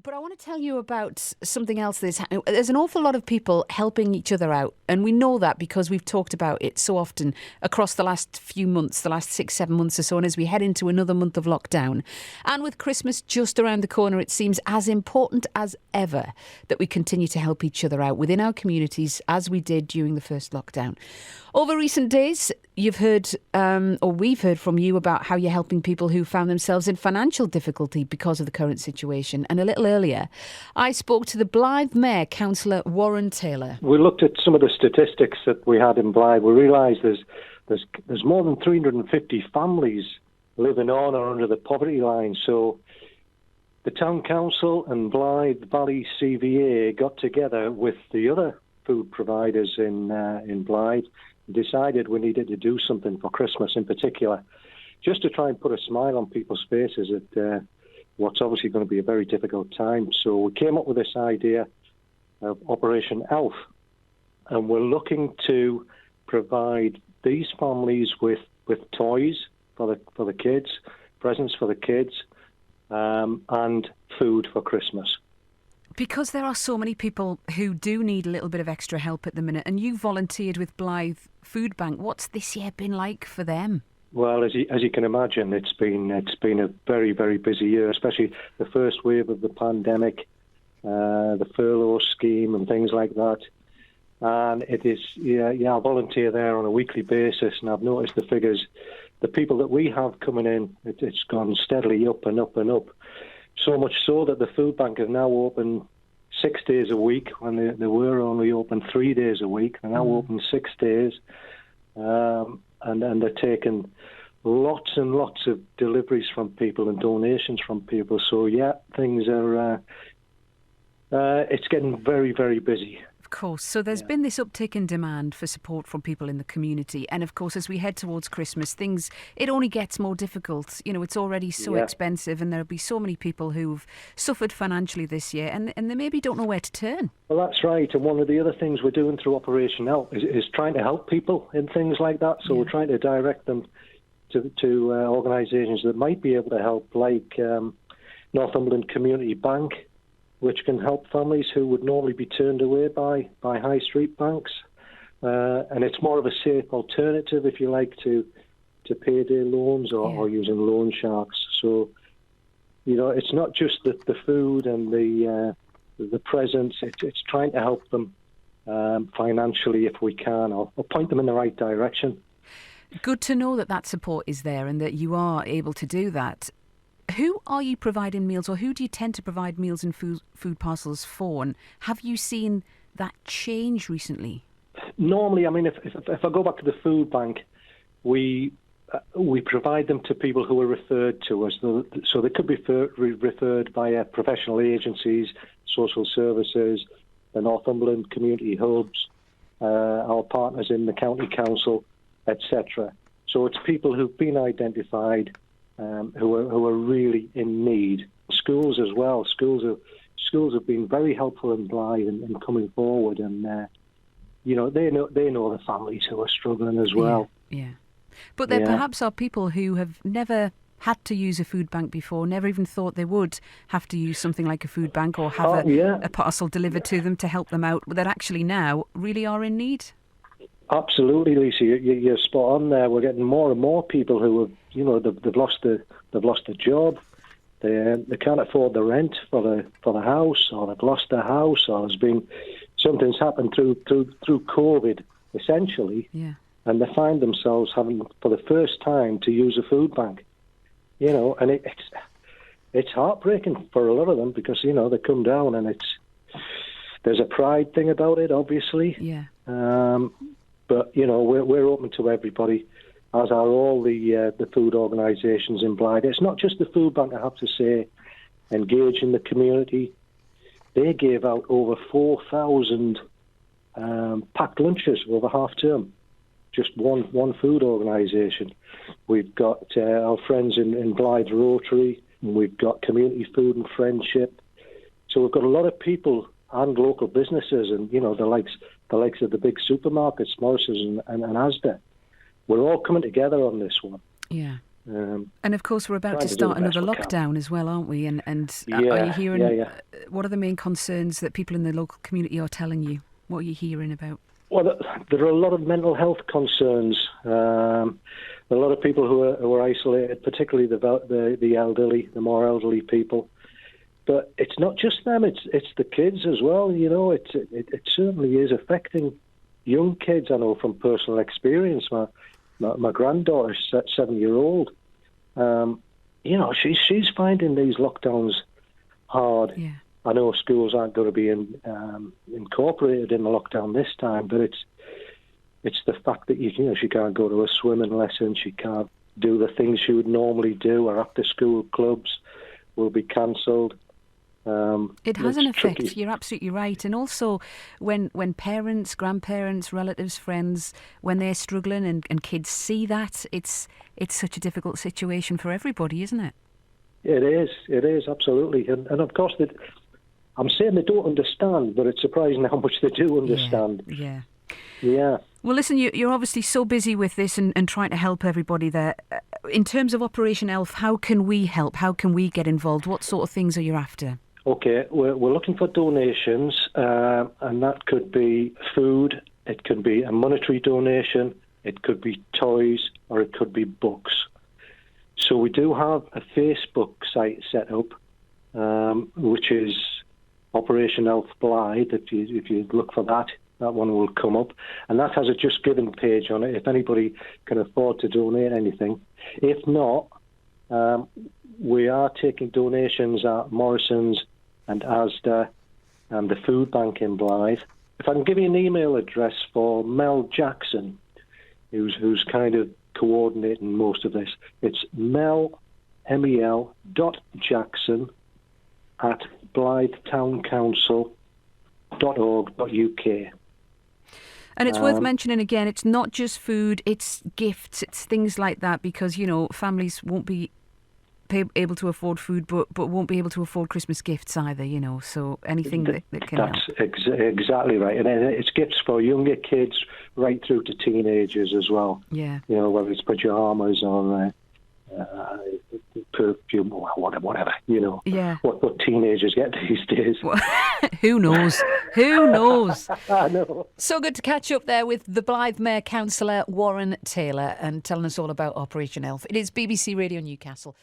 But I want to tell you about something else that's happening. There's an awful lot of people helping each other out. And we know that because we've talked about it so often across the last few months, the last 6, 7 months or so. And as we head into another month of lockdown, and with Christmas just around the corner, it seems as important as ever that we continue to help each other out within our communities as we did during the first lockdown. Over recent days, you've heard, or we've heard from you about how you're helping people who found themselves in financial difficulty because of the current situation. And a little earlier, I spoke to the Blythe Mayor, Councillor Warren Taylor. We looked at some of the statistics that we had in Blythe. We realised there's more than 350 families living on or under the poverty line. So the Town Council and Blythe Valley CVA got together with the other food providers in Blythe, decided we needed to do something for Christmas in particular, just to try and put a smile on people's faces at what's obviously going to be a very difficult time. So we came up with this idea of Operation Elf, and we're looking to provide these families with toys for the kids, presents for the kids, and food for Christmas. Because there are so many people who do need a little bit of extra help at the minute, and you volunteered with Blythe Food Bank. What's this year been like for them? Well, as you can imagine, it's been a very, very busy year, especially the first wave of the pandemic, the furlough scheme and things like that. And it is, I volunteer there on a weekly basis, and I've noticed the figures. The people that we have coming in, it's gone steadily up and up and up. So much so that the food bank is now open 6 days a week when they were only open 3 days a week. They're now open 6 days, and they're taking lots and lots of deliveries from people and donations from people. So yeah, things are it's getting very, very busy. Of course. So there's been this uptick in demand for support from people in the community. And of course, as we head towards Christmas, it only gets more difficult. You know, it's already so expensive, and there'll be so many people who've suffered financially this year, and they maybe don't know where to turn. Well, that's right. And one of the other things we're doing through Operation Help is trying to help people in things like that. So we're trying to direct them to organisations that might be able to help, like Northumberland Community Bank, which can help families who would normally be turned away by high street banks. And it's more of a safe alternative, if you like, to payday loans or using loan sharks. So, you know, it's not just the food and the presents. It's trying to help them financially if we can, or point them in the right direction. Good to know that support is there and that you are able to do that. Who are you providing meals, or who do you tend to provide meals and food parcels for? And have you seen that change recently? Normally, I mean, if I go back to the food bank, we provide them to people who are referred to us. So they could be referred by professional agencies, social services, the Northumberland community hubs, our partners in the county council, etc. So it's people who've been identified, who are really in need. Schools as well. Schools have been very helpful in Blythe in coming forward, and you know, they know the families who are struggling as well. Yeah. But there perhaps are people who have never had to use a food bank before, never even thought they would have to use something like a food bank or have a parcel delivered to them to help them out, that actually now really are in need. Absolutely, Lisa, you're spot on there. We're getting more and more people who have, you know, they've lost a job, they can't afford the rent for the house, or they've lost their house, or something's happened through COVID, essentially, and they find themselves having for the first time to use a food bank, you know, and it's heartbreaking for a lot of them, because, you know, they come down and there's a pride thing about it, obviously. Yeah. But, you know, we're open to everybody, as are all the food organisations in Blythe. It's not just the food bank, I have to say, engage in the community. They gave out over 4,000 packed lunches over half term, just one food organisation. We've got our friends in Blythe Rotary, and we've got Community Food and Friendship. So we've got a lot of people and local businesses, and, you know, the likes of the big supermarkets, Morris's and Asda. We're all coming together on this one. Yeah. And of course, we're about Trying to to do the start best another we can. lockdown as well, aren't we? And are Yeah, you hearing, yeah. what are the main concerns that people in the local community are telling you? What are you hearing about? Well, there are a lot of mental health concerns. A lot of people who are isolated, particularly the elderly, the more elderly people. But it's not just them; it's the kids as well. You know, it certainly is affecting young kids. I know from personal experience. My granddaughter's 7-year-old. You know, she's finding these lockdowns hard. Yeah. I know schools aren't going to be incorporated in the lockdown this time, but it's the fact that she can't go to a swimming lesson, she can't do the things she would normally do. Her after-school clubs will be cancelled. It has an effect. Tricky. You're absolutely right. And also, when parents, grandparents, relatives, friends, when they're struggling and kids see that, it's such a difficult situation for everybody, isn't it? It is absolutely, and of course that. I'm saying they don't understand, but it's surprising how much they do understand. Yeah. Yeah. Well, listen, you're obviously so busy with this and trying to help everybody there. In terms of Operation Elf, how can we help? How can we get involved? What sort of things are you after? Okay, we're looking for donations, and that could be food, it could be a monetary donation, it could be toys, or it could be books. So we do have a Facebook site set up, which is Operation Elf Blythe. If you look for that one will come up, and that has a Just Giving page on it. If anybody can afford to donate anything, if not, we are taking donations at Morrison's and Asda and the food bank in Blythe. If I can give you an email address for Mel Jackson, who's kind of coordinating most of this, it's mel.jackson@blythetown.council.org.uk. And it's worth mentioning again, it's not just food, it's gifts, it's things like that, because, families won't be able to afford food, but won't be able to afford Christmas gifts either, so anything that can help. That's exactly right. And it's gifts for younger kids right through to teenagers as well. Yeah. Whether it's pajamas or perfume or whatever, Yeah. What teenagers get these days. Who knows? Who knows? I know. So good to catch up there with the Blythe Mayor Councillor Warren Taylor and telling us all about Operation Elf. It is BBC Radio Newcastle.